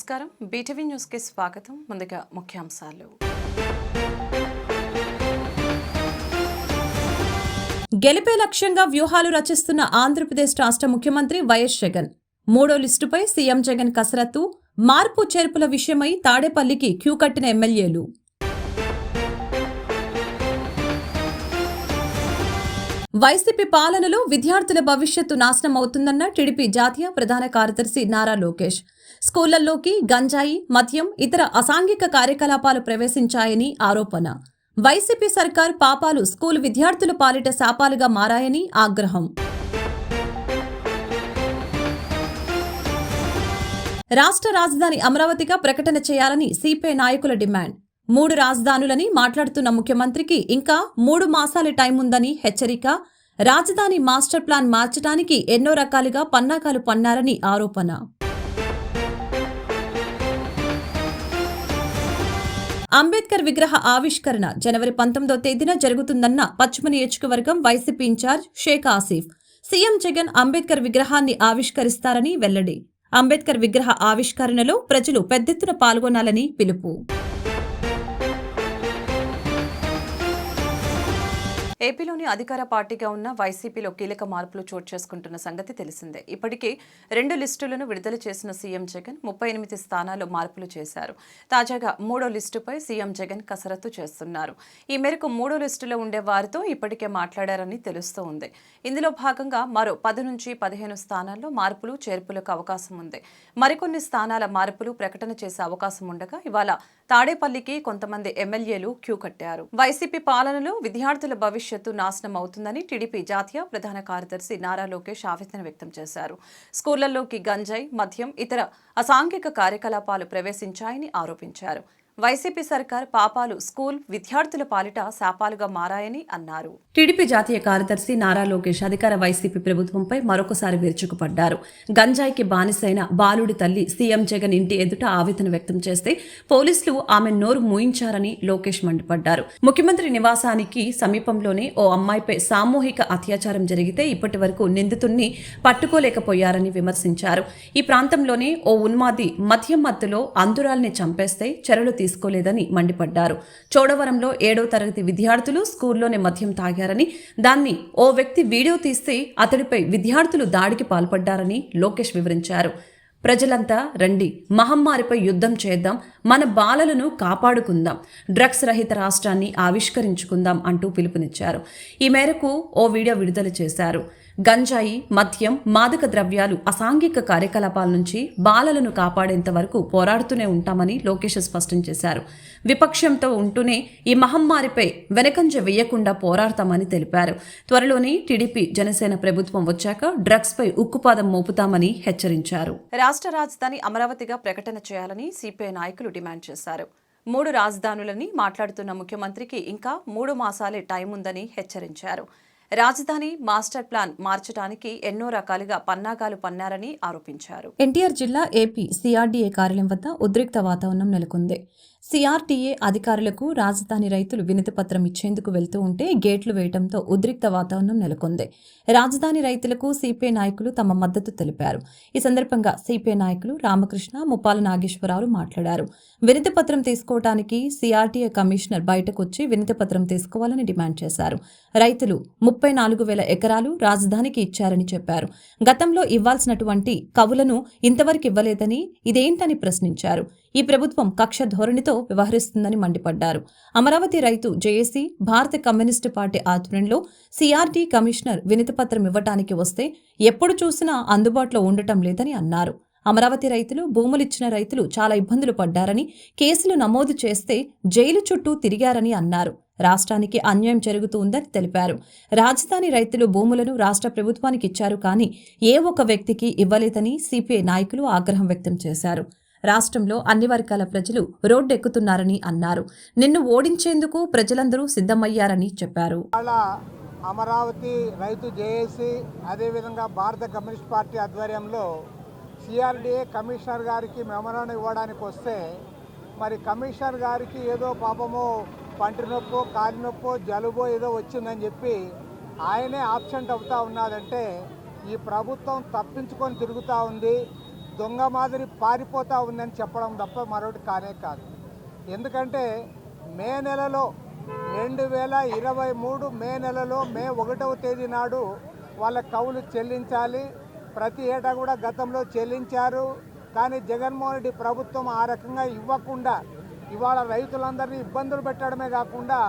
నమస్కారం BTV news కి స్వాగతం. ముందుగా ముఖ్యాంశాలు. గెలిపే లక్ష్యంగా వ్యూహాలు రచిస్తున్న ఆంధ్రప్రదేశ్ రాష్ట్ర ముఖ్యమంత్రి వైఎస్ జగన్. మూడో లిస్టుపై సీఎం జగన్ కసరత్తు. మార్పు చేర్పుల విషయమై తాడేపల్లికి క్యూ కట్టిన ఎమ్మెల్యేలు. వైసీపీ పాలనలో విద్యార్థుల భవిష్యత్తు నాశనం అవుతుందన్న టీడీపీ జాతీయ ప్రధాన కార్యదర్శి నారా లోకేష్. స్కూళ్లలోకి గంజాయి, మద్యం, ఇతర అసాంఘిక కార్యకలాపాలు ప్రవేశించాయని ఆరోపణ. వైసీపీ సర్కార్ పాపాలు స్కూల్ విద్యార్థుల పాలిట శాపాలుగా మారాయని ఆగ్రహం. రాష్ట్ర రాజధాని అమరావతిగా ప్రకటన చేయాలని సిపిఐ నాయకుల డిమాండ్. 3 రాజధానులని మాట్లాడుతున్న ముఖ్యమంత్రికి ఇంకా 3 మాసాల టైం ఉందని హెచ్చరిక. రాజధాని మాస్టర్ ప్లాన్ మార్చడానికి ఎన్నో రకాలుగా పన్నాగాలు పన్నారని ఆరోపణ. అంబేద్కర్ విగ్రహ ఆవిష్కరణ జనవరి 19వ తేదీన జరుగుతుందన్న పశ్చిమ నియోజకవర్గం YCP in charge Sheikh Asif. CM Jagan Ambedkar విగ్రహాన్ని ఆవిష్కరిస్తారని వెల్లడి. అంబేద్కర్ విగ్రహ ఆవిష్కరణలో ప్రజలు పెద్దెత్తున పాల్గొనాలని పిలుపు. ఏపీలోని అధికార పార్టీగా ఉన్న వైసీపీలో కీలక మార్పులు చోటు చేసుకుంటున్న సంగతి తెలిసిందే. ఇప్పటికే 2 లిస్టులను విడుదల చేసిన సీఎం జగన్ 38 స్థానాల్లో మార్పులు చేశారు. తాజాగా 3వ లిస్టుపై సీఎం జగన్ కసరత్తు చేస్తున్నారు. ఈ మేరకు 3వ లిస్టులో ఉండే వారితో ఇప్పటికే మాట్లాడారని తెలుస్తోంది. ఇందులో భాగంగా మరో 10 నుంచి 15 స్థానాల్లో మార్పులు చేర్పులకు అవకాశం ఉంది. మరికొన్ని స్థానాల మార్పులు ప్రకటన చేసే అవకాశం ఉండగా ఇవాళ తాడేపల్లికి కొంతమంది ఎమ్మెల్యేలు క్యూ కట్టారు. వైసీపీ పాలనలో విద్యార్థుల భవిష్యత్తు నాశనం అవుతుందని టీడీపీ జాతీయ ప్రధాన కార్యదర్శి నారా లోకేష్ ఆవేదన వ్యక్తం చేశారు. స్కూళ్లలోకి గంజాయి, మద్యం, ఇతర అసాంఘిక కార్యకలాపాలు ప్రవేశించాయని ఆరోపించారు. వైసీపీ సర్కార్ పాపాలు స్కూల్ విద్యార్థుల పాలిట శాపాలుగా మారాయని అన్నారు. టీడీపీ జాతీయ కార్యదర్శి నారా లోకేష్ అధికార వైసీపీ ప్రభుత్వంపై మరొకసారి విరుచుకుపడ్డారు. గంజాయికి బానిసైన బాలుడి తల్లి సీఎం జగన్ ఇంటి ఎదుట ఆవేదన వ్యక్తం చేస్తే పోలీసులు ఆమె నోరు మూయించారని లోకేష్ మండిపడ్డారు. ముఖ్యమంత్రి నివాసానికి సమీపంలోనే ఓ అమ్మాయిపై సామూహిక అత్యాచారం జరిగితే ఇప్పటి వరకు నిందితుణ్ణి పట్టుకోలేకపోయారని విమర్శించారు. ఈ ప్రాంతంలోనే ఓ ఉన్మాది మద్యం మత్తులో అంధురాల్ని చంపేస్తే చర్యలు తీసుకోలేదని మండిపడ్డారు. చోడవరంలో 7వ తరగతి విద్యార్థులు స్కూల్లోనే మద్యం తాగారని, దాన్ని ఓ వ్యక్తి వీడియో తీస్తే అతడిపై విద్యార్థులు దాడికి పాల్పడ్డారని లోకేష్ వివరించారు. ప్రజలంతా రండి, మహమ్మారిపై యుద్ధం చేద్దాం, మన బాలలను కాపాడుకుందాం, డ్రగ్స్ రహిత రాష్ట్రాన్ని ఆవిష్కరించుకుందాం అంటూ పిలుపునిచ్చారు. ఈ మేరకు ఓ వీడియో విడుదల చేశారు. గంజాయి, మద్యం, మాదక ద్రవ్యాలు, అసాంఘిక కార్యకలాపాల నుంచి బాలలను కాపాడేంత వరకు పోరాడుతూనే ఉంటామని లోకేష్ స్పష్టం చేశారు. విపక్షంతో ఉంటూనే ఈ మహమ్మారిపై వెనకంజ వేయకుండా పోరాడతామని తెలిపారు. త్వరలోనే టీడీపీ జనసేన ప్రభుత్వం వచ్చాక డ్రగ్స్ పై ఉక్కుపాదం మోపుతామని హెచ్చరించారు. రాష్ట్ర రాజధాని అమరావతిగా ప్రకటన చేయాలని సిపిఐ నాయకులు డిమాండ్ చేశారు. 3 రాజధానులని మాట్లాడుతున్న ముఖ్యమంత్రికి ఇంకా 3 మాసాలే టైం ఉందని హెచ్చరించారు. రాజధాని మాస్టర్ ప్లాన్ మార్చడానికి ఎన్నో రకాలుగా పన్నాగాలు పన్నారని ఆరోపించారు. ఎన్టీఆర్ జిల్లా ఏపీ సిఆర్డీఏ కార్యాలయం వద్ద ఉద్రిక్త వాతావరణం నెలకొంది. సిఆర్డీఏ అధికారులకు రాజధాని రైతులు వినతిపత్రం ఇచ్చేందుకు వెళ్తూ ఉంటే గేట్లు వేయడంతో ఉద్రిక్త వాతావరణం నెలకొంది. రాజధాని రైతులకు సిపిఐ నాయకులు తమ మద్దతు తెలిపారు. ఈ సందర్భంగా సిపిఐ నాయకులు రామకృష్ణ, ముప్పాల నాగేశ్వరరావు మాట్లాడారు. వినతిపత్రం తీసుకోవడానికి సిఆర్డీఏ కమిషనర్ బయటకు వచ్చి వినతిపత్రం తీసుకోవాలని డిమాండ్ చేశారు. రైతులు 34,000 ఎకరాలు రాజధానికి ఇచ్చారని చెప్పారు. గతంలో ఇవ్వాల్సినటువంటి కవులను ఇంతవరకు ఇవ్వలేదని, ఇదేంటని ప్రశ్నించారు. ఈ ప్రభుత్వం కక్ష ధోరణితో వ్యవహరిస్తుందని మండిపడ్డారు. అమరావతి రైతు జేఏసీ, భారత కమ్యూనిస్టు పార్టీ ఆధ్వర్యంలో సిఆర్డీ కమిషనర్ వినతిపత్రం ఇవ్వటానికి వస్తే ఎప్పుడు చూసినా అందుబాటులో ఉండటం లేదని అన్నారు. అమరావతి రైతులు, భూములిచ్చిన రైతులు చాలా ఇబ్బందులు పడ్డారని, కేసులు నమోదు చేస్తే జైలు చుట్టూ తిరిగారని అన్నారు. రాష్ట్రానికి అన్యాయం జరుగుతుందని తెలిపారు. రాజధాని రైతులు భూములను రాష్ట్ర ప్రభుత్వానికి ఇచ్చారు, కానీ ఏ ఒక్క వ్యక్తికి ఇవ్వలేదని సిపిఐ నాయకులు ఆగ్రహం వ్యక్తం చేశారు. రాష్ట్రంలో అన్ని వర్గాల ప్రజలు రోడ్డెక్కుతున్నారని అన్నారు. నిన్ను ఓడించేందుకు ప్రజలందరూ సిద్ధమయ్యారని చెప్పారు. అమరావతి రైతు జేఏసీ, అదేవిధంగా భారత కమ్యూనిస్ట్ పార్టీ ఆధ్వర్యంలో సిఆర్డీఏ కమిషనర్ గారికి మెమరాండం ఇవ్వడానికి వస్తే, మరి కమిషనర్ గారికి ఏదో పాపమో పంటి నొప్పో, కాలి నొప్పో, జలుబో ఏదో వచ్చిందని చెప్పి ఆయనే ఆబ్సెంట్ అవుతా ఉన్నాడంటే ఈ ప్రభుత్వం తప్పించుకొని తిరుగుతూ ఉంది. దొంగ మాదిరి పారిపోతూ ఉందని చెప్పడం తప్ప మరొకటి కానే కాదు. ఎందుకంటే మే నెలలో 2023 మే నెలలో మే 1వ తేదీ నాడు వాళ్ళ కౌలు చెల్లించాలి. ప్రతి ఏటా కూడా గతంలో చెల్లించారు. కానీ జగన్మోహన్ రెడ్డి ప్రభుత్వం ఆ రకంగా ఇవ్వకుండా ఇవాళ రైతులందరినీ ఇబ్బందులు పెట్టడమే కాకుండా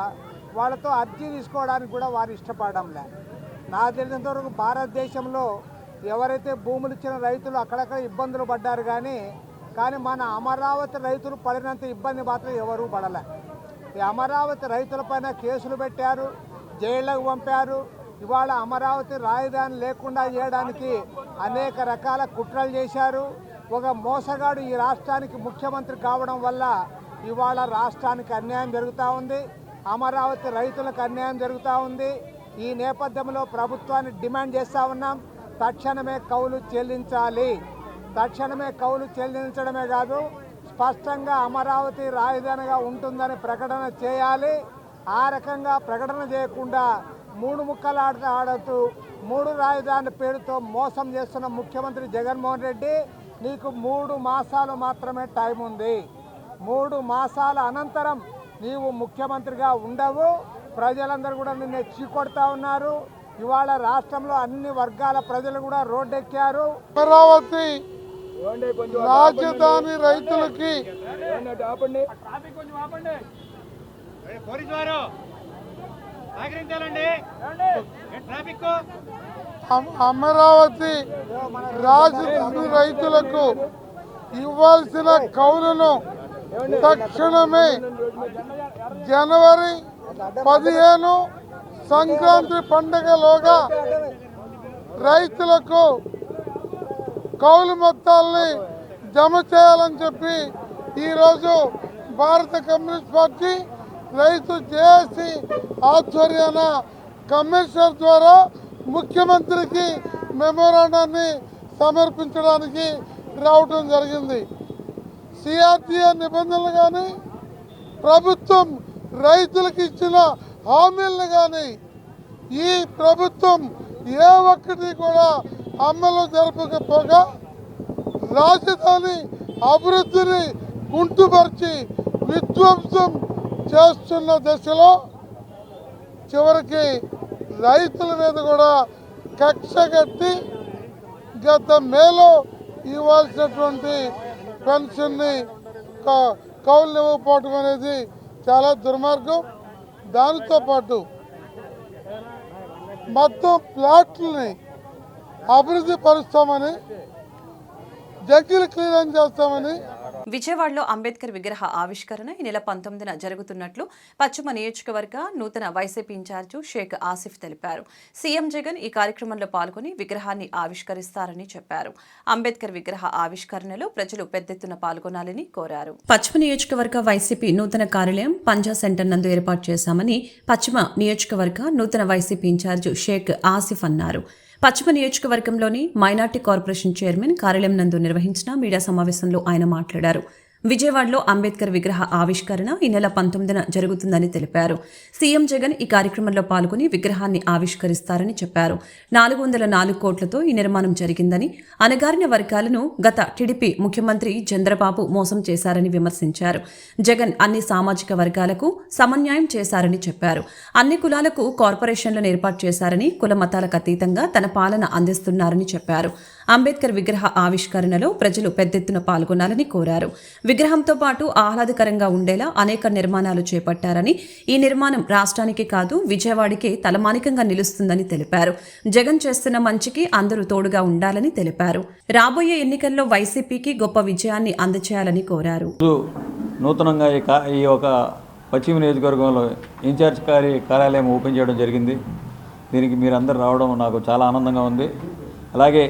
వాళ్ళతో అర్జీ తీసుకోవడానికి కూడా వారు ఇష్టపడడంలే. నాకు తెలిసినంతవరకు భారతదేశంలో ఎవరైతే భూములు ఇచ్చిన రైతులు అక్కడక్కడ ఇబ్బందులు పడ్డారు కానీ మన అమరావతి రైతులు పడినంత ఇబ్బంది మాత్రం ఎవరూ పడలే. ఈ అమరావతి రైతులపైన కేసులు పెట్టారు, జైళ్లకు పంపారు. ఇవాళ అమరావతి రాజధాని లేకుండా చేయడానికి అనేక రకాల కుట్రలు చేశారు. ఒక మోసగాడు ఈ రాష్ట్రానికి ముఖ్యమంత్రి కావడం వల్ల ఇవాళ రాష్ట్రానికి అన్యాయం జరుగుతూ ఉంది, అమరావతి రైతులకు అన్యాయం జరుగుతూ ఉంది. ఈ నేపథ్యంలో ప్రభుత్వాన్ని డిమాండ్ చేస్తూ ఉన్నాం, తక్షణమే కౌలు చెల్లించాలి. తక్షణమే కౌలు చెల్లించడమే కాదు, స్పష్టంగా అమరావతి రాజధానిగా ఉంటుందని ప్రకటన చేయాలి. ఆ రకంగా ప్రకటన చేయకుండా మూడు ముక్కలు ఆడుతూ 3 రాజధానుల పేరుతో మోసం చేస్తున్న ముఖ్యమంత్రి జగన్మోహన్ రెడ్డి, నీకు 3 మాసాలు మాత్రమే టైం ఉంది. 3 మాసాల అనంతరం నీవు ముఖ్యమంత్రిగా ఉండవు. ప్రజలందరూ కూడా నిన్ను చీకొడతా ఉన్నారు. ఇవాళ రాష్ట్రంలో అన్ని వర్గాల ప్రజలు కూడా రోడ్డెక్కారు. అమరావతి రాజధాని రైతులకి అమరావతి రాజధాని రైతులకు ఇవ్వాల్సిన కౌలును తక్షణమే జనవరి 15 సంక్రాంతి పండుగలోగా రైతులకు కౌలు మొత్తాలని జమ చేయాలని చెప్పి ఈరోజు భారత కమ్యూనిస్ట్ పార్టీ రైతు జేఏసీ ఆధ్వర్యాన కమిషనర్ ద్వారా ముఖ్యమంత్రికి మెమోరాండాన్ని సమర్పించడానికి రావటం జరిగింది. సిఆర్టీఏ నిబంధనలు కానీ ప్రభుత్వం రైతులకు ఇచ్చిన హామీలను కానీ ఈ ప్రభుత్వం ఏ ఒక్కటి కూడా అమలు జరపకపోగా రాజధాని అభివృద్ధిని కుంటుపరిచి విధ్వంసం చేస్తున్న దశలో చివరికి రైతుల మీద కూడా కక్ష కట్టి గత మేలో ఇవ్వాల్సినటువంటి పెన్షన్ని కౌలు ఇవ్వకపోవటం అనేది చాలా దుర్మార్గం. దానితో పాటు మొత్తం ప్లాట్లని అభివృద్ధి పరుస్తామని, జగ్గిలు క్లియరెన్స్ చేస్తామని. విజయవాడలో అంబేద్కర్ విగ్రహ ఆవిష్కరణ ఈ నెల 19న జరుగుతున్నట్లు పశ్చిమ నియోజకవర్గ నూతన వైసీపీ ఇన్ఛార్జి షేక్ ఆసిఫ్ తెలిపారు. సీఎం జగన్ ఈ కార్యక్రమంలో పాల్గొని విగ్రహాన్ని ఆవిష్కరిస్తారని చెప్పారు. అంబేద్కర్ విగ్రహ ఆవిష్కరణలో ప్రజలు పెద్ద ఎత్తున పాల్గొనాలని కోరారు. పశ్చిమ నియోజకవర్గ వైసీపీ నూతన కార్యాలయం పంజా సెంటర్ నందు ఏర్పాటు చేశామని పశ్చిమ నియోజకవర్గ నూతన వైసీపీ ఇన్ఛార్జి షేక్ ఆసిఫ్ అన్నారు. పశ్చిమ నియోజకవర్గంలోని మైనార్టీ కార్పొరేషన్ చైర్మన్ కార్యాలయం నందు నిర్వహించిన మీడియా సమావేశంలో ఆయన మాట్లాడారు. విజయవాడలో అంబేద్కర్ విగ్రహ ఆవిష్కరణ ఈ నెల 19న జరుగుతుందని తెలిపారు. సీఎం జగన్ ఈ కార్యక్రమంలో పాల్గొని విగ్రహాన్ని ఆవిష్కరిస్తారని చెప్పారు. 404 కోట్లతో ఈ నిర్మాణం జరిగిందని, అణగారిన వర్గాలను గత టీడీపీ ముఖ్యమంత్రి చంద్రబాబు మోసం చేశారని విమర్శించారు. జగన్ అన్ని సామాజిక వర్గాలకు సమన్యాయం చేశారని చెప్పారు. అన్ని కులాలకు కార్పొరేషన్లను ఏర్పాటు చేశారని, కుల మతాలకు అతీతంగా తన పాలన అందిస్తున్నారని చెప్పారు. అంబేద్కర్ విగ్రహ ఆవిష్కరణలో ప్రజలు పెద్ద ఎత్తున పాల్గొనాలని కోరారు. విగ్రహంతో పాటు ఆహ్లాదకరంగా ఉండేలా అనేక నిర్మాణాలు చేపట్టారని, ఈ నిర్మాణం రాష్ట్రానికి కాదు విజయవాడకే తలమానికంగా నిలుస్తుందని తెలిపారు. జగన్ చేస్తున్న మంచికి అందరూ తోడుగా ఉండాలని తెలిపారు. రాబోయే ఎన్నికల్లో వైసీపీకి గొప్ప విజయాన్ని అందజేయాలని కోరారు. నూతనంగా ఈ ఒక పశ్చిమ నియోజకవర్గంలో ఇన్ఛార్జ్ కార్యాలయం ఓపెన్ చేయడం జరిగింది. దీనికి మీరందరూ రావడం నాకు చాలా ఆనందంగా ఉంది. అలాగే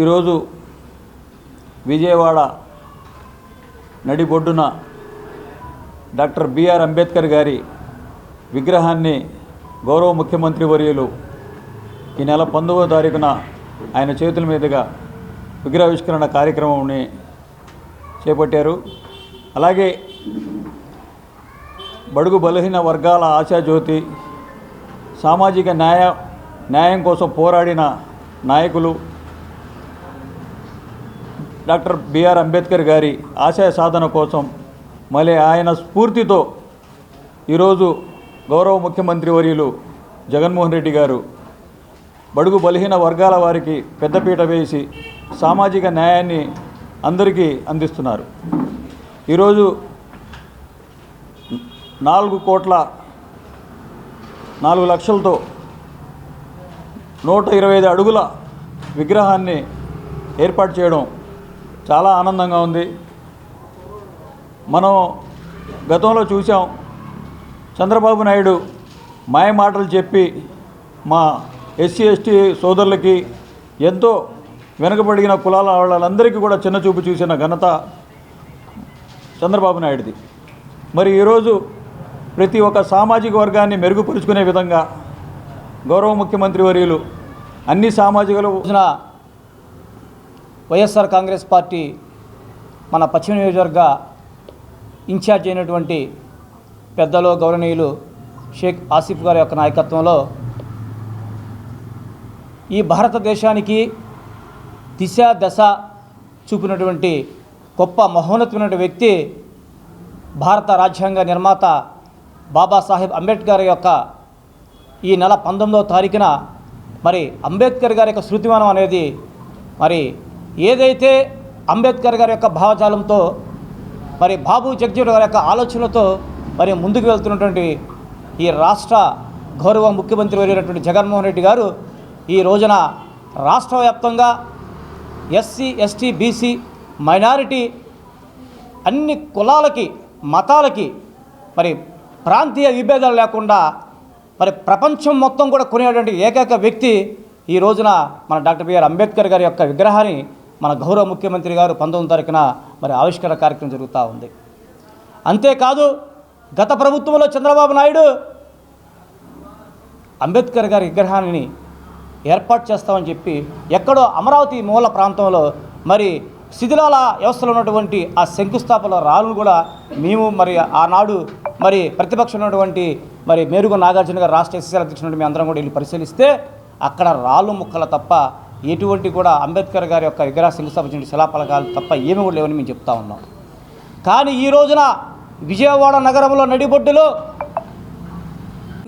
ఈరోజు విజయవాడ నడిబొడ్డున డాక్టర్ బిఆర్ అంబేద్కర్ గారి విగ్రహాన్ని గౌరవ ముఖ్యమంత్రి వర్యులు ఈ నెల 19వ తారీఖున ఆయన చేతుల మీదుగా విగ్రహావిష్కరణ కార్యక్రమాన్ని చేపట్టారు. అలాగే బడుగు బలహీన వర్గాల ఆశాజ్యోతి, సామాజిక న్యాయం కోసం పోరాడిన నాయకులు, డాక్టర్ బిఆర్ అంబేద్కర్ గారి ఆశయ సాధన కోసం మళ్ళీ ఆయన స్ఫూర్తితో ఈరోజు గౌరవ ముఖ్యమంత్రి వర్యులు జగన్మోహన్ రెడ్డి గారు బడుగు బలహీన వర్గాల వారికి పెద్దపీట వేసి సామాజిక న్యాయాన్ని అందరికీ అందిస్తున్నారు. ఈరోజు 4,04,00,000తో 125 అడుగుల విగ్రహాన్ని ఏర్పాటు చేయడం చాలా ఆనందంగా ఉంది. మనం గతంలో చూసాం, చంద్రబాబు నాయుడు మాయ మాటలు చెప్పి మా ఎస్సీ ఎస్టీ సోదరులకి ఎంతో వెనుకబడిన కులాల వాళ్ళందరికీ కూడా చిన్నచూపు చూసిన ఘనత చంద్రబాబు నాయుడుది. మరి ఈరోజు ప్రతి ఒక్క సామాజిక వర్గాన్ని మెరుగుపరుచుకునే విధంగా గౌరవ ముఖ్యమంత్రి వర్యులు అన్ని సామాజిక రోజున వైఎస్ఆర్ కాంగ్రెస్ పార్టీ మన పశ్చిమ నియోజకవర్గ ఇన్ఛార్జ్ అయినటువంటి పెద్దలు గౌరవనీయులు షేక్ ఆసిఫ్ గారి యొక్క నాయకత్వంలో ఈ భారతదేశానికి దిశ దశ చూపినటువంటి గొప్ప మహోన్నతమైన వ్యక్తి భారత రాజ్యాంగ నిర్మాత బాబాసాహెబ్ అంబేద్కర్ యొక్క ఈ నెల 19వ తారీఖున మరి అంబేద్కర్ గారి యొక్క శృతిమానం అనేది మరి ఏదైతే అంబేద్కర్ గారి యొక్క భావజాలంతో మరి బాబు జగజీవన్ గారి యొక్క ఆలోచనలతో మరి ముందుకు వెళ్తున్నటువంటి ఈ రాష్ట్ర గౌరవ ముఖ్యమంత్రి అయినటువంటి జగన్మోహన్ రెడ్డి గారు ఈ రోజున రాష్ట్ర వ్యాప్తంగా ఎస్సీ ఎస్టీ బీసీ మైనారిటీ అన్ని కులాలకి మతాలకి మరి ప్రాంతీయ విభేదాలు లేకుండా మరి ప్రపంచం మొత్తం కూడా కొనేటువంటి ఏకైక వ్యక్తి ఈ రోజున మన డాక్టర్ బిఆర్ అంబేద్కర్ గారి యొక్క విగ్రహాన్ని మన గౌరవ ముఖ్యమంత్రి గారు 19వ తారీఖున మరి ఆవిష్కరణ కార్యక్రమం జరుగుతూ ఉంది. అంతేకాదు గత ప్రభుత్వంలో చంద్రబాబు నాయుడు అంబేద్కర్ గారి విగ్రహాన్ని ఏర్పాటు చేస్తామని చెప్పి ఎక్కడో అమరావతి మూల ప్రాంతంలో మరి శిథిలాల వ్యవస్థలో ఉన్నటువంటి ఆ శంకుస్థాపన రాళ్ళు కూడా మేము మరి ఆనాడు మరి ప్రతిపక్షం ఉన్నటువంటి మరి మేరుగు నాగార్జున గారు రాష్ట్ర ఎస్సీసీల అధ్యక్షుడు మేము అందరం కూడా వెళ్ళి పరిశీలిస్తే అక్కడ రాళ్ళు ముక్కలు తప్ప ఎటువంటి కూడా అంబేద్కర్ గారి యొక్క విగ్రహ శంకుస్థాపన శిలాఫలకాలు తప్ప ఏమి కూడా లేవని మేము చెప్తా ఉన్నాం. కానీ ఈ రోజున విజయవాడ నగరంలో నడిబొడ్డులో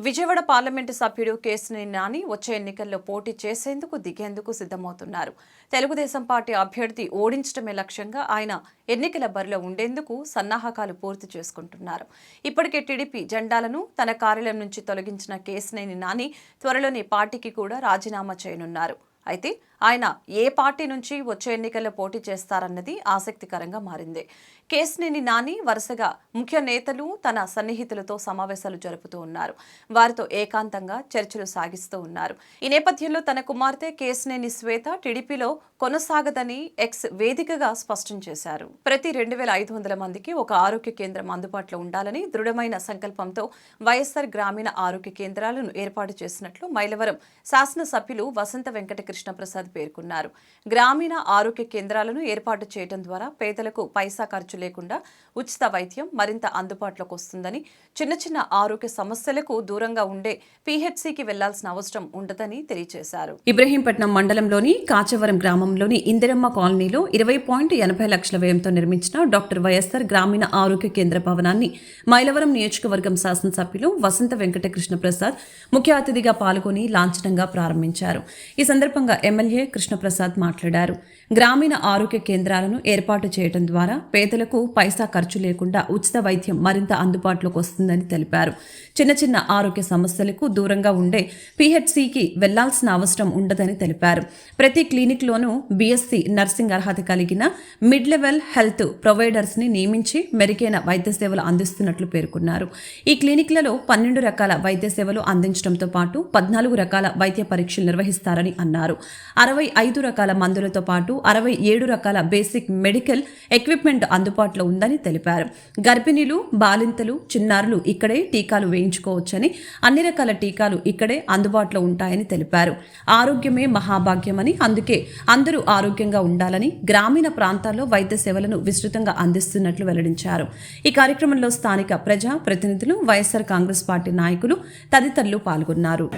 విజయవాడ పార్లమెంటు సభ్యుడు కేశినేని నాని వచ్చే ఎన్నికల్లో పోటీ చేసేందుకు దిగేందుకు సిద్ధమవుతున్నారు. తెలుగుదేశం పార్టీ అభ్యర్థి ఓడించడమే లక్ష్యంగా ఆయన ఎన్నికల బరిలో ఉండేందుకు సన్నాహకాలు పూర్తి చేసుకుంటున్నారు. ఇప్పటికే టీడీపీ జెండాలను తన కార్యాలయం నుంచి తొలగించిన కేశినేని నాని త్వరలోనే పార్టీకి కూడా రాజీనామా చేయనున్నారు. అయితే ఆయన ఏ పార్టీ నుంచి వచ్చే ఎన్నికల్లో పోటీ చేస్తారన్నది ఆసక్తికరంగా మారింది. కేశినేని నాని వరుసగా ముఖ్య నేతలు తన సన్నిహితులతో సమావేశాలు జరుపుతూ ఉన్నారు. వారితో ఏకాంతంగా చర్చలు సాగిస్తూ ఉన్నారు. ఈ నేపథ్యంలో తన కుమార్తె కేశినేని శ్వేత టీడీపీలో కొనసాగదని ఎక్స్ వేదికగా స్పష్టం చేశారు. ప్రతి 2,500 మందికి ఒక ఆరోగ్య కేంద్రం అందుబాటులో ఉండాలని దృఢమైన సంకల్పంతో వైఎస్ఆర్ గ్రామీణ ఆరోగ్య కేంద్రాలను ఏర్పాటు చేసినట్లు మైలవరం శాసనసభ్యులు వసంత వెంకట కృష్ణప్రసాద్ పేర్కొన్నారు. గ్రామీణ ఆరోగ్య కేంద్రాలను ఏర్పాటు చేయడం ద్వారా పేదలకు పైసా ఖర్చు లేకుండా ఉచిత వైద్యం మరింత అందుబాటులోకి వస్తుందని, చిన్న చిన్న ఆరోగ్య సమస్యలకు దూరంగా ఉండే పీహెచ్సీకి వెళ్లాల్సిన అవసరం ఉండదని తెలియజేశారు. ఇబ్రహీంపట్నం మండలంలోని కాచవరం గ్రామంలోని ఇందిరమ్మ కాలనీలో 20.80 లక్షల వ్యయంతో నిర్మించిన డాక్టర్ వైఎస్ఆర్ గ్రామీణ ఆరోగ్య కేంద్ర భవనాన్ని మైలవరం నియోజకవర్గం శాసనసభ్యులు వసంత వెంకట కృష్ణప్రసాద్ ముఖ్య అతిథిగా పాల్గొని లాంఛనంగా ప్రారంభించారు. ఈ సందర్భంగా ఎమ్మెల్యే కృష్ణప్రసాద్ మాట్లాడారు. గ్రామీణ ఆరోగ్య కేంద్రాలను ఏర్పాటు చేయడం ద్వారా పేదలకు పైసా ఖర్చు లేకుండా ఉచిత వైద్యం మరింత అందుబాటులోకి వస్తుందని తెలిపారు. చిన్న చిన్న ఆరోగ్య సమస్యలకు దూరంగా ఉండే పీహెచ్సీకి వెళ్లాల్సిన అవసరం ఉండదని తెలిపారు. ప్రతి క్లినిక్లోనూ బీఎస్సీ నర్సింగ్ అర్హత కలిగిన మిడ్ లెవెల్ హెల్త్ ప్రొవైడర్స్ని నియమించి మెరుగైన వైద్య సేవలు అందిస్తున్నట్లు పేర్కొన్నారు. ఈ క్లినిక్లలో 12 రకాల వైద్య సేవలు అందించడంతో పాటు 14 రకాల వైద్య పరీక్షలు నిర్వహిస్తారని అన్నారు. 65 రకాల మందులతో పాటు 67 రకాల బేసిక్ మెడికల్ ఎక్విప్మెంట్ అందుబాటులో ఉందని తెలిపారు. గర్భిణీలు, బాలింతలు, చిన్నారులు ఇక్కడే టీకాలు వేయించుకోవచ్చని, అన్ని రకాల టీకాలు ఇక్కడే అందుబాటులో ఉంటాయని తెలిపారు. ఆరోగ్యమే మహాభాగ్యమని, అందుకే అందరూ ఆరోగ్యంగా ఉండాలని గ్రామీణ ప్రాంతాల్లో వైద్య సేవలను విస్తృతంగా అందిస్తున్నట్లు వెల్లడించారు. ఈ కార్యక్రమంలో స్థానిక ప్రజా ప్రతినిధులు, వైఎస్ఆర్ కాంగ్రెస్ పార్టీ నాయకులు తదితరులు పాల్గొన్నారు.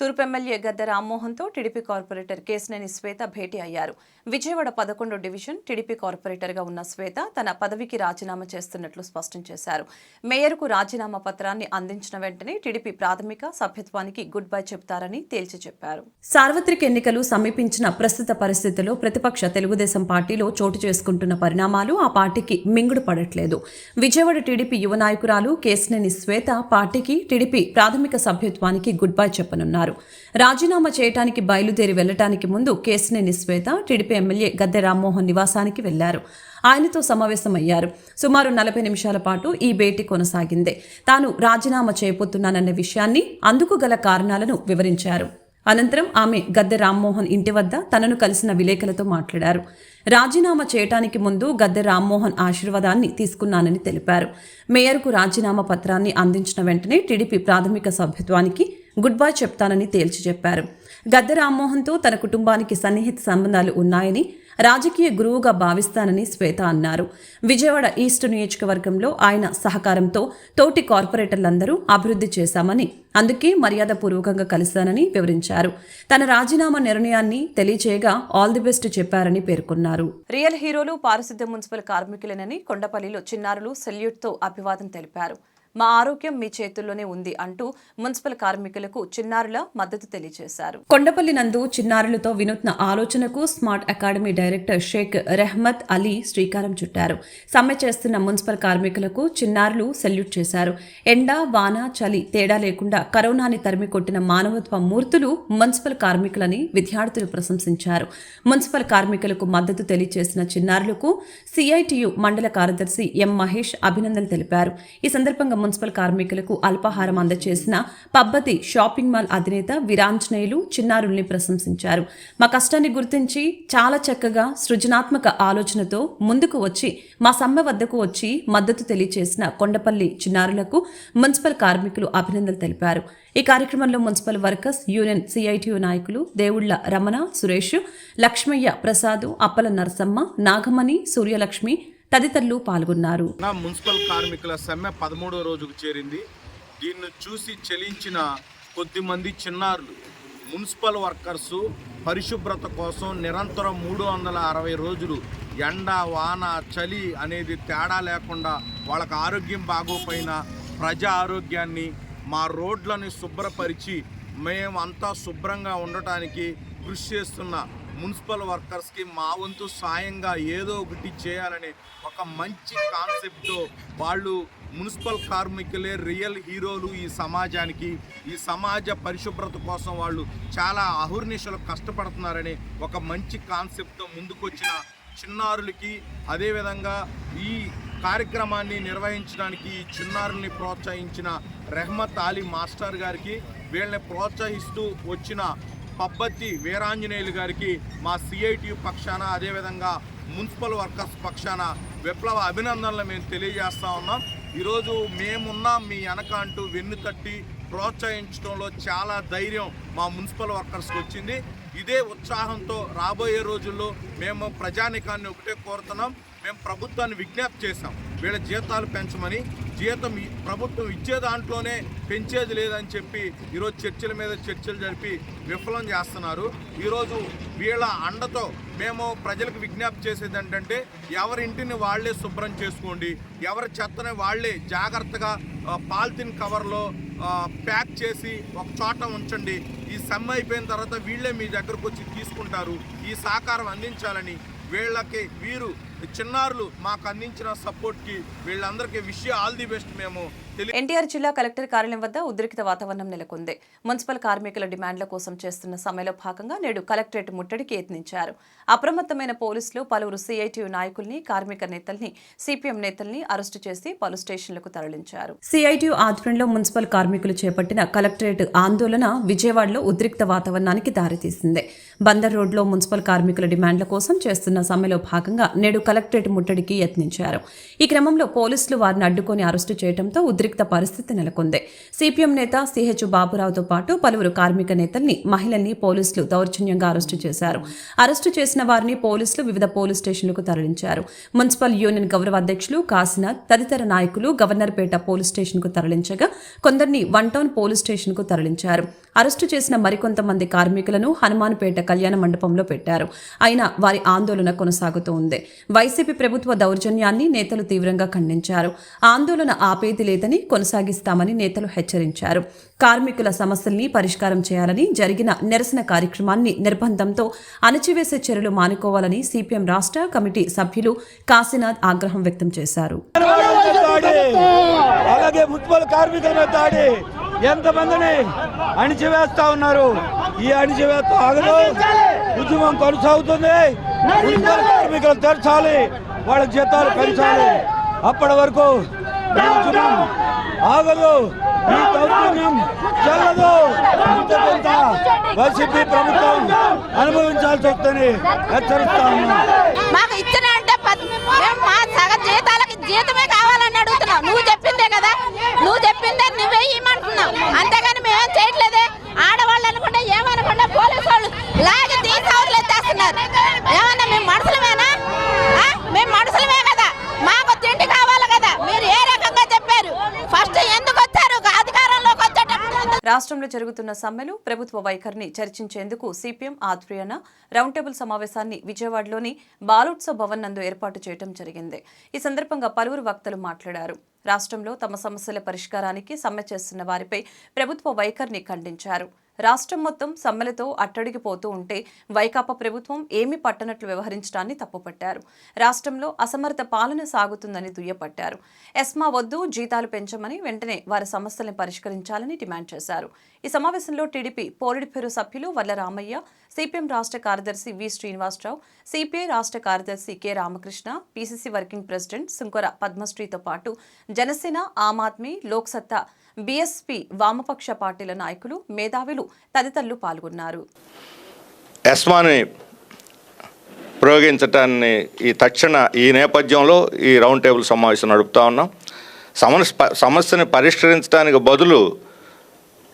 తూర్పు ఎమ్మెల్యే గద్దె రామ్మోహన్తో టీడీపీ కార్పొరేటర్ కేశినేని శ్వేత భేటీ అయ్యారు. విజయవాడ 11 డివిజన్ టీడీపీ కార్పొరేటర్గా ఉన్న శ్వేత తన పదవికి రాజీనామా చేస్తున్నట్లు స్పష్టం చేశారు. మేయర్కు రాజీనామా పత్రాన్ని అందించిన వెంటనే టీడీపీ ప్రాథమిక సభ్యత్వానికి గుడ్ బై చెప్తారని తేల్చి చెప్పారు. సార్వత్రిక ఎన్నికలు సమీపించిన ప్రస్తుత పరిస్థితుల్లో ప్రతిపక్ష తెలుగుదేశం పార్టీలో చోటు చేసుకుంటున్న పరిణామాలు ఆ పార్టీకి మింగుడు పడట్లేదు. విజయవాడ టీడీపీ యువ నాయకురాలు కేశినేని శ్వేత పార్టీకి టీడీపీ ప్రాథమిక సభ్యత్వానికి గుడ్ బై చెప్పనున్నారు. రాజీనామా చేయడానికి బయలుదేరి వెళ్లటానికి ముందు కేశినేని శ్వేత టీడీపీ ఎమ్మెల్యే గద్దె రామ్మోహన్ నివాసానికి వెళ్లారు. ఆయనతో సమావేశమయ్యారు. సుమారు 40 నిమిషాల పాటు ఈ భేటీ కొనసాగింది. తాను రాజీనామా చేయబోతున్నానన్న విషయాన్ని, అందుకు గల కారణాలను వివరించారు. అనంతరం ఆమె గద్దె రామ్మోహన్ ఇంటి వద్ద తనను కలిసిన విలేకరులతో మాట్లాడారు. రాజీనామా చేయడానికి ముందు గద్దె రామ్మోహన్ ఆశీర్వాదాన్ని తీసుకున్నానని తెలిపారు. మేయర్కు రాజీనామా పత్రాన్ని అందించిన వెంటనే టీడీపీ ప్రాథమిక సభ్యత్వానికి గుడ్ బై చెప్తానని తేల్చి చెప్పారు. గద్దె రామ్మోహన్తో తన కుటుంబానికి సన్నిహిత సంబంధాలు ఉన్నాయని, రాజకీయ గురువుగా భావిస్తానని శ్వేత అన్నారు. విజయవాడ ఈస్ట్ నియోజకవర్గంలో ఆయన సహకారంతో తోటి కార్పొరేటర్లందరూ అభివృద్ధి చేశామని, అందుకే మర్యాదపూర్వకంగా కలిశానని వివరించారు. తన రాజీనామా నిర్ణయాన్ని తెలియచేయగా ఆల్ ది బెస్ట్ చెప్పారని పేర్కొన్నారు. రియల్ హీరోలు పారిశుద్ధ్య మున్సిపల్ కార్మికులేనని కొండపల్లిలో చిన్నారులు సెల్యూట్తో అభివాదం తెలిపారు. మా ఆరోగ్యం మీ చేతుల్లోనే ఉంది అంటూ మున్సిపల్ కార్మికులకు చిన్నారుల మద్దతు తెలియజేశారు. కొండపల్లి నందు చిన్నారులతో వినూత్న ఆలోచనకు smart academy director Sheikh Rehmat Ali శ్రీకారం చుట్టారు. సమ్మె చేస్తున్న మున్సిపల్ కార్మికులకు చిన్నారులు సెల్యూట్ చేశారు. ఎండ, వాన, చలి తేడా లేకుండా కరోనాని తరిమి కొట్టిన మానవత్వ మూర్తులు మున్సిపల్ కార్మికులని విద్యార్థులు ప్రశంసించారు. మున్సిపల్ కార్మికులకు మద్దతు తెలియజేసిన చిన్నారులకు సిఐటియు మండల కార్యదర్శి ఎం మహేష్ అభినందనలు తెలిపారు. ఈ సందర్భంగా మున్సిపల్ కార్మికులకు అల్పాహారం అందజేసిన పబ్బతి షాపింగ్ మాల్ అధినేత వీరాంజనేయులు చిన్నారుల్ని ప్రశంసించారు. మా కష్టాన్ని గుర్తించి చాలా చక్కగా సృజనాత్మక ఆలోచనతో ముందుకు వచ్చి మా సమ్మె వద్దకు వచ్చి మద్దతు తెలియజేసిన కొండపల్లి చిన్నారులకు మున్సిపల్ కార్మికులు అభినందనలు తెలిపారు. ఈ కార్యక్రమంలో మున్సిపల్ వర్కర్స్ యూనియన్ సిఐటియు నాయకులు దేవుళ్ల రమణ, సురేష్, లక్ష్మయ్య, ప్రసాద్, అప్పల నరసమ్మ, నాగమణి, సూర్యలక్ష్మి తదితరులు పాల్గొన్నారు. మున్సిపల్ కార్మికుల సమ్మె 13వ రోజుకు చేరింది. దీన్ని చూసి చలించిన కొద్దిమంది చిన్నారులు మున్సిపల్ వర్కర్సు పరిశుభ్రత కోసం నిరంతరం 360 రోజులు ఎండ, వాన, చలి అనేది తేడా లేకుండా వాళ్ళకి ఆరోగ్యం బాగోపోయినా ప్రజా ఆరోగ్యాన్ని, మా రోడ్లని శుభ్రపరిచి మేమంతా శుభ్రంగా ఉండటానికి కృషి చేస్తున్న మున్సిపల్ వర్కర్స్కి మా వంతు సాయంగా ఏదో ఒకటి చేయాలనే ఒక మంచి కాన్సెప్ట్తో వాళ్ళు మున్సిపల్ కార్మికులే రియల్ హీరోలు ఈ సమాజానికి. ఈ సమాజ పరిశుభ్రత కోసం వాళ్ళు చాలా అహర్నిశలు కష్టపడుతున్నారని ఒక మంచి కాన్సెప్ట్తో ముందుకొచ్చిన చిన్నారులకి, అదేవిధంగా ఈ కార్యక్రమాన్ని నిర్వహించడానికి ఈ చిన్నారుల్ని ప్రోత్సహించిన రెహ్మత్ అలీ మాస్టర్ గారికి, వీళ్ళని ప్రోత్సహిస్తూ వచ్చిన పబ్బతి వీరాంజనేయులు గారికి మా సిఐటియు పక్షాన, అదేవిధంగా మున్సిపల్ వర్కర్స్ పక్షాన విప్లవ అభినందనలు మేము తెలియజేస్తూ ఉన్నాం. ఈరోజు మేమున్నాం మీ వెనక అంటూ వెన్ను తట్టి ప్రోత్సహించడంలో చాలా ధైర్యం మా మున్సిపల్ వర్కర్స్కి వచ్చింది. ఇదే ఉత్సాహంతో రాబోయే రోజుల్లో మేము ప్రజానికాన్ని ఒకటే కోరుతున్నాం. మేము ప్రభుత్వాన్ని విజ్ఞప్తి చేశాం, వీళ్ళ జీతాలు పెంచమని. జీతం ప్రభుత్వం ఇచ్చే దాంట్లోనే పెంచేది లేదని చెప్పి ఈరోజు చర్చల మీద చర్చలు జరిపి విఫలం చేస్తున్నారు. ఈరోజు వీళ్ళ అండతో మేము ప్రజలకు విజ్ఞప్తి చేసేది ఏంటంటే, ఎవరింటిని వాళ్లే శుభ్రం చేసుకోండి, ఎవరి చెత్తని వాళ్లే జాగ్రత్తగా పాలిథిన్ కవర్లో ప్యాక్ చేసి ఒక చోట ఉంచండి. ఈ సమ్మె అయిపోయిన తర్వాత వీళ్ళే మీ దగ్గరకు వచ్చి తీసుకుంటారు. ఈ సహకారం అందించాలని వీళ్ళకి వీరు చిన్నారులు మాకు అందించిన సపోర్ట్కి వీళ్ళందరికీ విష్ ఆల్ ది బెస్ట్ మేము ఎన్టీఆర్ జిల్లా కలెక్టర్ కార్యాలయం వద్ద ఉద్రిక్త వాతావరణం నెలకొంది. మున్సిపల్ కార్మికుల డిమాండ్ల కోసం చేస్తున్న సమ్మెలో భాగంగా నేడు కలెక్టరేట్ ముట్టడికి యత్నించారు. అప్రమత్తమైన పోలీసులు పలువురు సిఐటియు నాయకుల్ని, కార్మిక నేతల్ని, సిపిఎం నేతల్ని అరెస్టు చేసి పలు స్టేషన్లకు తరలించారు. సిఐటియు ఆధ్వర్యంలో మున్సిపల్ కార్మికులు చేపట్టిన కలెక్టరేట్ ఆందోళన విజయవాడలో ఉద్రిక్త వాతావరణానికి దారితీసింది. బందర్ రోడ్లో మున్సిపల్ కార్మికుల డిమాండ్ల కోసం చేస్తున్న సమ్మెలో భాగంగా నేడు కలెక్టరేట్ ముట్టడికి యత్నించారు. ఈ క్రమంలో పోలీసులు వారిని అడ్డుకొని అరెస్టు చేయడంతో ఉద్రిక్త పరిస్థితి నెలకొంది. సిపిఎం నేత సిహెచ్ బాబురావుతో పాటు పలువురు కార్మిక నేతల్ని, మహిళల్ని పోలీసులు దౌర్జన్యంగా అరెస్టు చేశారు. అరెస్టు చేసిన వారిని పోలీసులు వివిధ పోలీస్ స్టేషన్లకు తరలించారు. మున్సిపల్ యూనియన్ గౌరవ అధ్యక్షులు కాశీనాథ్ తదితర నాయకులు గవర్నర్పేట పోలీస్ స్టేషన్కు తరలించగా కొందరిని వన్ టౌన్ పోలీస్ స్టేషన్కు తరలించారు. అరెస్టు చేసిన మరికొంతమంది కార్మికులను హనుమాన్పేట కళ్యాణ మండపంలో పెట్టారు. అయినా వారి ఆందోళన కొనసాగుతూ ఉంది. వైసీపీ ప్రభుత్వ దౌర్జన్యాన్ని నేతలు తీవ్రంగా ఖండించారు. ఆందోళన ఆపేది లేదని, కొనసాగిస్తామని నేతలు హెచ్చరించారు. కార్మికుల సమస్యల్ని పరిష్కారం చేయాలని, జరిగిన నిరసన కార్యక్రమాన్ని నిర్బంధంతో అణచివేసే చర్యలు మానుకోవాలని సిపిఎం రాష్ట్ర కమిటీ సభ్యులు కాశీనాథ్ ఆగ్రహం వ్యక్తం చేశారు. అలాగే మున్సిపల్ కార్మికుల మీద దాడి ఎంతమందిని అణిచివేస్తా ఉన్నారు. ఈ అణిచివేత ఆగదు, ఉద్యమం కొనసాగుతుంది. మున్సిపల్ కార్మికులు తెరచాలి, వాళ్ళ జీతాలు పెంచాలి. అప్పటి వరకు ఈ ఉద్యమం ఆగదు, ఈ దౌర్జన్యం చెల్లదు. ఇంత వైసీపీ ప్రభుత్వం అనుభవించాల్సి వస్తుందని హెచ్చరిస్తా ఉన్నాం. మాకు ఇచ్చిన అంటే మా సగ జీతాలకి జీతమే కావాలని అడుగుతున్నావు. నువ్వు చెప్పిందే కదా, నువ్వు చెప్పిందే నువ్వే ఇమ్మంటున్నావు. అంతేగాని మేమేం చేయట్లేదే. ఆడవాళ్ళు అనుకుంటే ఏమనుకుంటే పోలీసు వాళ్ళు లాగి తీసుకోవాలి ఎత్తేస్తున్నారు. ఏమన్నా మేము మనుషులమేనా? మేము మనుషులమే కదా, మాకు తిండి కావాలి కదా. మీరు ఏ రకంగా చెప్పారు? ఫస్ట్ ఎందుకు వచ్చారు అధికారంలోకి వచ్చేటప్పుడు? రాష్ట్రంలో జరుగుతున్న సమ్మెలు, ప్రభుత్వ వైఖరిని చర్చించేందుకు సిపిఎం ఆధ్వర్యాన రౌండ్ టేబుల్ సమావేశాన్ని విజయవాడలోని బాలోత్సవ్ భవన్ నందు ఏర్పాటు చేయడం జరిగింది. ఈ సందర్భంగా పలువురు వక్తలు మాట్లాడారు. రాష్ట్రంలో తమ సమస్యల పరిష్కారానికి సమ్మె చేస్తున్న వారిపై ప్రభుత్వ వైఖరిని ఖండించారు. రాష్ట్రం మొత్తం సమ్మెలతో అట్టడిగిపోతూ ఉంటే వైకాపా ప్రభుత్వం ఏమీ పట్టనట్లు వ్యవహరించడాన్ని తప్పుపట్టారు. రాష్ట్రంలో అసమర్థ పాలన సాగుతుందని దుయ్యపట్టారు. ఎస్మా వద్దు, జీతాలు పెంచమని, వెంటనే వారి సమస్యలను పరిష్కరించాలని డిమాండ్ చేశారు. ఈ సమావేశంలో టీడీపీ పోలిట్ బ్యూరో సభ్యులు వల్ల రామయ్య, సిపిఎం రాష్ట్ర కార్యదర్శి వి శ్రీనివాసరావు, సిపిఐ రాష్ట్ర కార్యదర్శి K Ramakrishna, PCC working president Sunkara పద్మశ్రీతో పాటు జనసేన, ఆమ్ ఆద్మీ, లోక్సత్తా, బీఎస్పీ, వామపక్ష పార్టీల నాయకులు, మేధావులు తదితరులు పాల్గొన్నారు. ఎస్మాని ప్రయోగించటాన్ని ఈ నేపథ్యంలో ఈ రౌండ్ టేబుల్ సమావేశం నడుపుతా ఉన్నాం. సమస్యని పరిష్కరించడానికి బదులు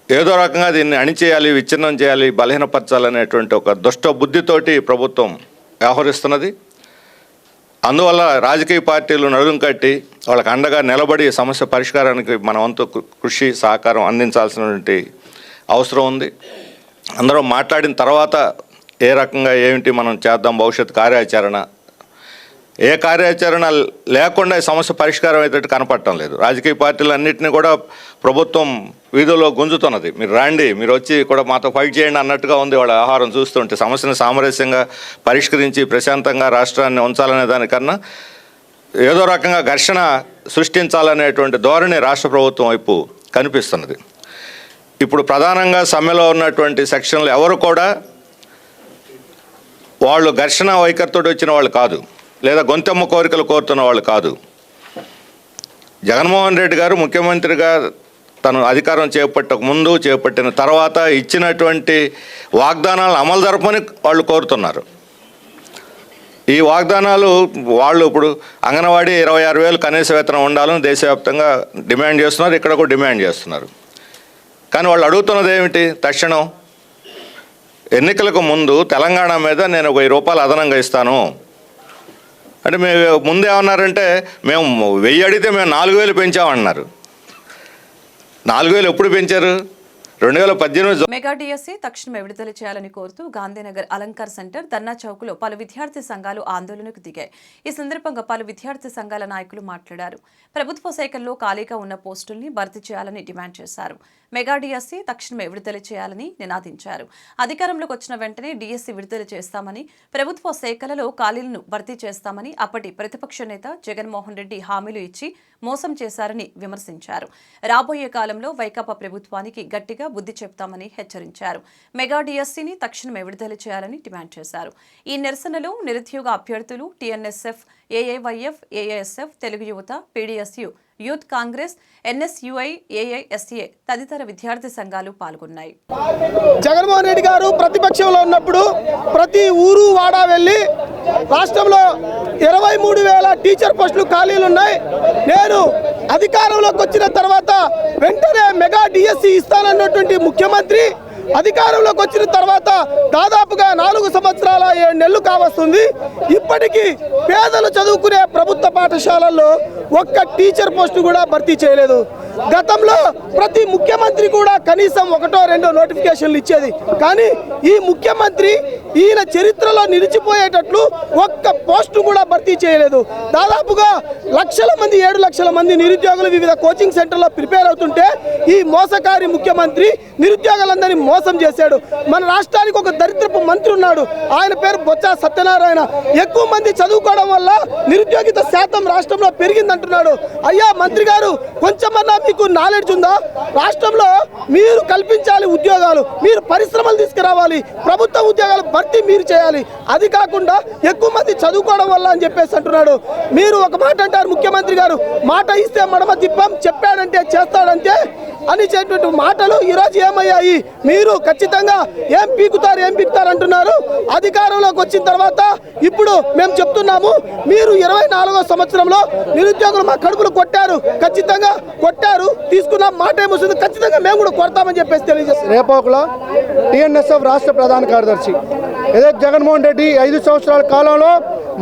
ఏదో రకంగా దీన్ని అణిచేయాలి, విచ్ఛిన్నం చేయాలి, బలహీనపరచాలనేటువంటి ఒక దుష్ట బుద్ధితోటి ప్రభుత్వం వ్యవహరిస్తున్నది. అందువల్ల రాజకీయ పార్టీలు నడుం కట్టి వాళ్ళకి అండగా నిలబడి సమస్య పరిష్కారానికి మన వంతు కృషి సహకారం అందించాల్సినటువంటి అవసరం ఉంది. అందరం మాట్లాడిన తర్వాత ఏ రకంగా ఏమిటి మనం చేద్దాం భవిష్యత్ కార్యాచరణ, ఏ కార్యాచరణ లేకుండా ఈ సమస్య పరిష్కారం అయ్యేటట్టు కనపడటం లేదు. రాజకీయ పార్టీలన్నింటినీ కూడా ప్రభుత్వం వీధుల్లో గుంజుతున్నది. మీరు రండి, మీరు వచ్చి కూడా మాతో ఫైట్ చేయండి అన్నట్టుగా ఉంది వాళ్ళ ఆహారం చూస్తుంటే. సమస్యను సామరస్యంగా పరిష్కరించి ప్రశాంతంగా రాష్ట్రాన్ని ఉంచాలనే దానికన్నా ఏదో రకంగా ఘర్షణ సృష్టించాలనేటువంటి ధోరణి రాష్ట్ర ప్రభుత్వం వైపు కనిపిస్తున్నది. ఇప్పుడు ప్రధానంగా సమ్మెలో ఉన్నటువంటి సెక్షన్లు ఎవరు కూడా వాళ్ళు ఘర్షణ వైఖరితో వచ్చిన వాళ్ళు కాదు, లేదా గొంతెమ్మ కోరికలు కోరుతున్న వాళ్ళు కాదు. జగన్మోహన్ రెడ్డి గారు ముఖ్యమంత్రిగా తను అధికారం చేపట్టక ముందు, చేపట్టిన తర్వాత ఇచ్చినటువంటి వాగ్దానాలను అమలు జరపని వాళ్ళు కోరుతున్నారు. ఈ వాగ్దానాలు వాళ్ళు ఇప్పుడు అంగన్వాడీ 26,000 కనీస వేతనం ఉండాలని దేశవ్యాప్తంగా డిమాండ్ చేస్తున్నారు, ఇక్కడ కూడా డిమాండ్ చేస్తున్నారు. కానీ వాళ్ళు అడుగుతున్నది ఏమిటి? తక్షణం ఎన్నికలకు ముందు తెలంగాణ మీద నేను 1,000 రూపాయలు అదనంగా ఇస్తాను అంటే మేము ముందేమన్నారంటే మేము 1000 అడిగితే మేము 4,000 పెంచామన్నారు. 4,000 ఎప్పుడు పెంచారు? 2018 మెగా డిఎస్సి తక్షణమే విడుదల చేయాలని కోరుతూ గాంధీనగర్ అలంకార్ సెంటర్ ధర్నా చౌక్ లో పలు విద్యార్థి సంఘాలు ఆందోళనకు దిగాయి. ఈ సందర్భంగా పలు విద్యార్థి సంఘాల నాయకులు మాట్లాడారు. ప్రభుత్వ శాఖల్లో ఖాళీగా ఉన్న పోస్టుల్ని భర్తీ చేయాలని డిమాండ్ చేశారు. మెగా డిఎస్సి తక్షణమే విడుదల చేయాలని నినాదించారు. అధికారంలోకి వచ్చిన వెంటనే డిఎస్సి విడుదల చేస్తామని, ప్రభుత్వ శాఖలలో ఖాళీలను భర్తీ చేస్తామని అప్పటి ప్రతిపక్ష నేత జగన్మోహన్ రెడ్డి హామీలు ఇచ్చి మోసం చేశారని విమర్శించారు. రాబోయే కాలంలో వైకాపా ప్రభుత్వానికి గట్టిగా బుద్ధి చెప్తామని హెచ్చరించారు. మెగా డిఎస్సిని తక్షణమే విడుదల చేయాలని డిమాండ్ చేశారు. ఈ నిరసనలో నిరుద్యోగ అభ్యర్థులు, టీఎన్ఎస్ఎఫ్, ఏఐవైఎఫ్, ఏఐఎస్ఎఫ్, తెలుగు యువత, PDSU, youth Congress, NSUI, AISA తదితర విద్యార్థి సంఘాలు పాల్గొన్నాయి. జగన్మోహన్ రెడ్డి గారు ప్రతిపక్షంలో ఉన్నప్పుడు ప్రతి ఊరు వాడా వెళ్ళి రాష్ట్రంలో 23,000 టీచర్ పోస్టులు ఖాళీలు ఉన్నాయి. నేను అధికారంలోకి వచ్చిన తర్వాత వెంటనే మెగా డిఎస్సి ఇస్తానన్నటువంటి ముఖ్యమంత్రి అధికారంలోకి వచ్చిన తర్వాత దాదాపుగా 4 సంవత్సరాల 7 నెలలు కావస్తుంది. ఇప్పటికీ పేదలు చదువుకునే ప్రభుత్వ పాఠశాలల్లో ఒక్క టీచర్ పోస్టు కూడా భర్తీ చేయలేదు. గతంలో ప్రతి ముఖ్యమంత్రి కూడా కనీసం 1-2 నోటిఫికేషన్లు ఇచ్చేది. కానీ ఈ ముఖ్యమంత్రి ఈయన చరిత్రలో నిలిచిపోయేటట్లు ఒక్క పోస్టు కూడా భర్తీ చేయలేదు. దాదాపుగా లక్షల మంది 7 లక్షల మంది నిరుద్యోగులు వివిధ కోచింగ్ సెంటర్లో ప్రిపేర్ అవుతుంటే ఈ మోసకారి ముఖ్యమంత్రి నిరుద్యోగులందరినీ మోసం చేశాడు. మన రాష్ట్రానికి ఒక దరిద్రపు మంత్రి ఉన్నాడు, ఆయన పేరు బొత్స సత్యనారాయణ. ఎక్కువ మంది చదువుకోవడం వల్ల నిరుద్యోగిత శాతం రాష్ట్రంలో పెరిగిందంటున్నాడు. అయ్యా మంత్రి గారు, కొంచెమన్నా మీకు నాలెడ్జ్ ఉందా? రాష్ట్రంలో మీరు కల్పించాలి ఉద్యోగాలు, మీరు పరిశ్రమలు తీసుకురావాలి, ప్రభుత్వ ఉద్యోగాలు భర్తీ మీరు చేయాలి. అది కాకుండా ఎక్కువ మంది చదువుకోవడం వల్ల అని చెప్పేసి అంటున్నాడు. మీరు ఒక మాట అంటారు ముఖ్యమంత్రి గారు, మాట ఇస్తే మడమ తిప్పం, చెప్పాడంటే చేస్తాడంటే అని చెప్పేటువంటి మాటలు ఈరోజు ఏమయ్యాయి? మీరు ఖచ్చితంగా ఏం పీకుతారు అంటున్నారు. అధికారంలోకి వచ్చిన తర్వాత ఇప్పుడు మేము చెప్తున్నాము, మీరు 24వ సంవత్సరంలో నిరుద్యోగులు మా కడుపులు కొట్టారు, ఖచ్చితంగా కొట్టారు, తీసుకున్న మాట ఏమొస్తుంది, ఖచ్చితంగా మేము కూడా కొడతామని చెప్పేసి తెలియజేస్తాం. రేపోకులో టీఎన్ఎస్ఎఫ్ రాష్ట్ర ప్రధాన కార్యదర్శి ఏదైతే జగన్మోహన్ రెడ్డి 5 సంవత్సరాల కాలంలో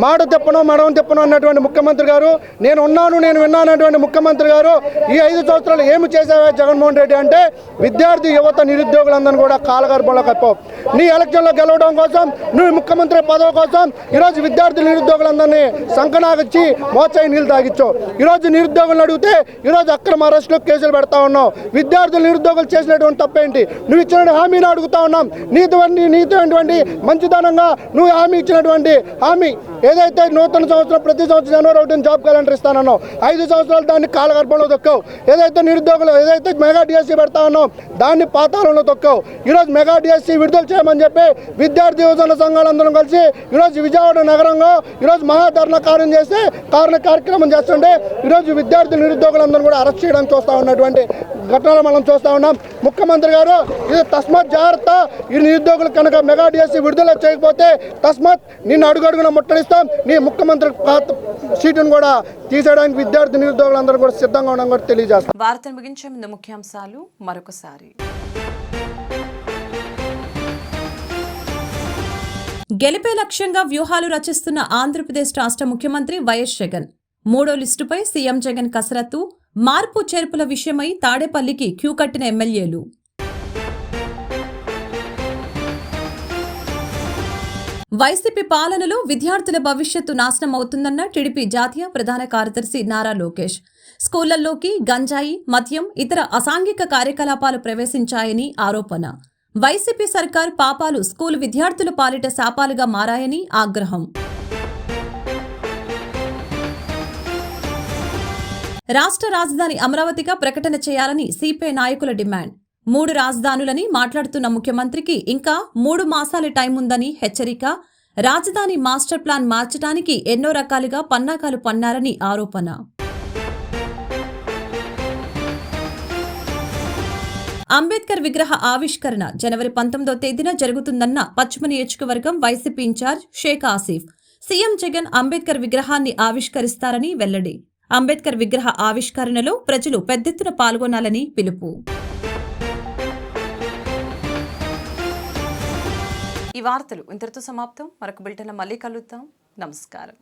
మాట తిప్పను మడవం తిప్పను అన్నటువంటి ముఖ్యమంత్రి గారు, నేను ఉన్నాను నేను విన్నానటువంటి ముఖ్యమంత్రి గారు ఈ 5 సంవత్సరాలు ఏమి చేశావే జగన్మోహన్ రెడ్డి అంటే విద్యార్థి యువత నిరుద్యోగులందరినీ కూడా కాలగర్భంలో కప్పావు. నీ ఎలక్షన్లో గెలవడం కోసం, నువ్వు ముఖ్యమంత్రి పదవి కోసం ఈరోజు విద్యార్థి నిరుద్యోగులందరినీ సంకనాగిచ్చి మోచాయి నీళ్ళు తాగిచ్చావు. ఈరోజు నిరుద్యోగులను అడిగితే ఈరోజు అక్రమ అరెస్టులు కేసులు పెడతా ఉన్నావు. విద్యార్థులు నిరుద్యోగులు చేసినటువంటి తప్పేంటి? నువ్వు ఇచ్చిన హామీని అడుగుతా ఉన్నాం. నీతివంటి మంచితనంగా నువ్వు హామీ ఇచ్చినటువంటి హామీ ఏదైతే నూతన సంవత్సరం ప్రతి సంవత్సరం జనవరి 1 జాబ్ క్యాలెండర్ ఇస్తానన్నావు, 5 సంవత్సరాలు దాన్ని కాలగర్భంలో తొక్కావు. ఏదైతే నిరుద్యోగులు ఏదైతే మెగా డిఎస్సి పెడతా ఉన్నావు దాన్ని పాతాళంలో తొక్కావు. ఈరోజు మెగా డిఎస్సి విడుదల చేయమని చెప్పి విద్యార్థి యువజన సంఘాలందరం కలిసి ఈరోజు విజయవాడ నగరంలో ఈరోజు మహాధర్నా కార్యక్రమం చేస్తుంటే ఈరోజు విద్యార్థి నిరుద్యోగులందరూ కూడా అరెస్ట్ చేయడానికి చూస్తూ ఉన్నటువంటి ఘటనలు మనం చూస్తూ ఉన్నాం. ముఖ్యమంత్రి గారు ఇది తస్మాత్ జాగ్రత్త, ఈ నిరుద్యోగులు కనుక మెగా డిఎస్సి విడుదల చేయకపోతే తస్మాత్ నిన్ను అడుగడుగున ముట్టడిస్తాం, నీ ముఖ్యమంత్రి సీటును కూడా తీసేయడానికి విద్యార్థి నిరుద్యోగులందరూ కూడా సిద్ధంగా ఉండడం కూడా తెలియజేస్తాం. వార్తను ముగించే ముందు ముఖ్యాంశాలు మరొకసారి. గెలిపే లక్ష్యంగా వ్యూహాలు రచిస్తున్న ఆంధ్రప్రదేశ్ రాష్ట్ర ముఖ్యమంత్రి వైఎస్ జగన్. 3వ లిస్టుపై సీఎం జగన్ కసరత్తు. మార్పు చేర్పుల విషయమై తాడేపల్లికి క్యూ కట్టిన ఎమ్మెల్యేలు. వైసీపీ పాలనలో విద్యార్థుల భవిష్యత్తు నాశనం అవుతుందన్న టీడీపీ జాతీయ ప్రధాన కార్యదర్శి నారా లోకేష్. స్కూళ్లలోకి గంజాయి, మద్యం, ఇతర అసాంఘిక కార్యకలాపాలు ప్రవేశించాయని ఆరోపణ. వైసీపీ సర్కార్ పాపాలు స్కూల్ విద్యార్థుల పాలిట శాపాలుగా మారాయని ఆగ్రహం. రాష్ట్ర రాజధాని అమరావతిగా ప్రకటన చేయాలని సిపిఐ నాయకుల డిమాండ్. 3 రాజధానులని మాట్లాడుతున్న ముఖ్యమంత్రికి ఇంకా 3 మాసాల టైం ఉందని హెచ్చరిక. రాజధాని మాస్టర్ ప్లాన్ మార్చడానికి ఎన్నో రకాలుగా పన్నాగాలు పన్నారని ఆరోపణ. అంబేద్కర్ విగ్రహ ఆవిష్కరణ జనవరి 19వ తేదీన జరుగుతుందన్న పశ్చిమ నియోజకవర్గం YCP in charge Sheikh Asif. CM Jagan Ambedkar విగ్రహాన్ని ఆవిష్కరిస్తారని వెల్లడి. అంబేద్కర్ విగ్రహ ఆవిష్కరణలో ప్రజలు పెద్దెత్తున పాల్గొనాలని పిలుపు. ఈ వార్తలు ఇంతటితో సమాప్తం. మరొక బులెటిన్లో మళ్ళీ కలుద్దాం. నమస్కారం.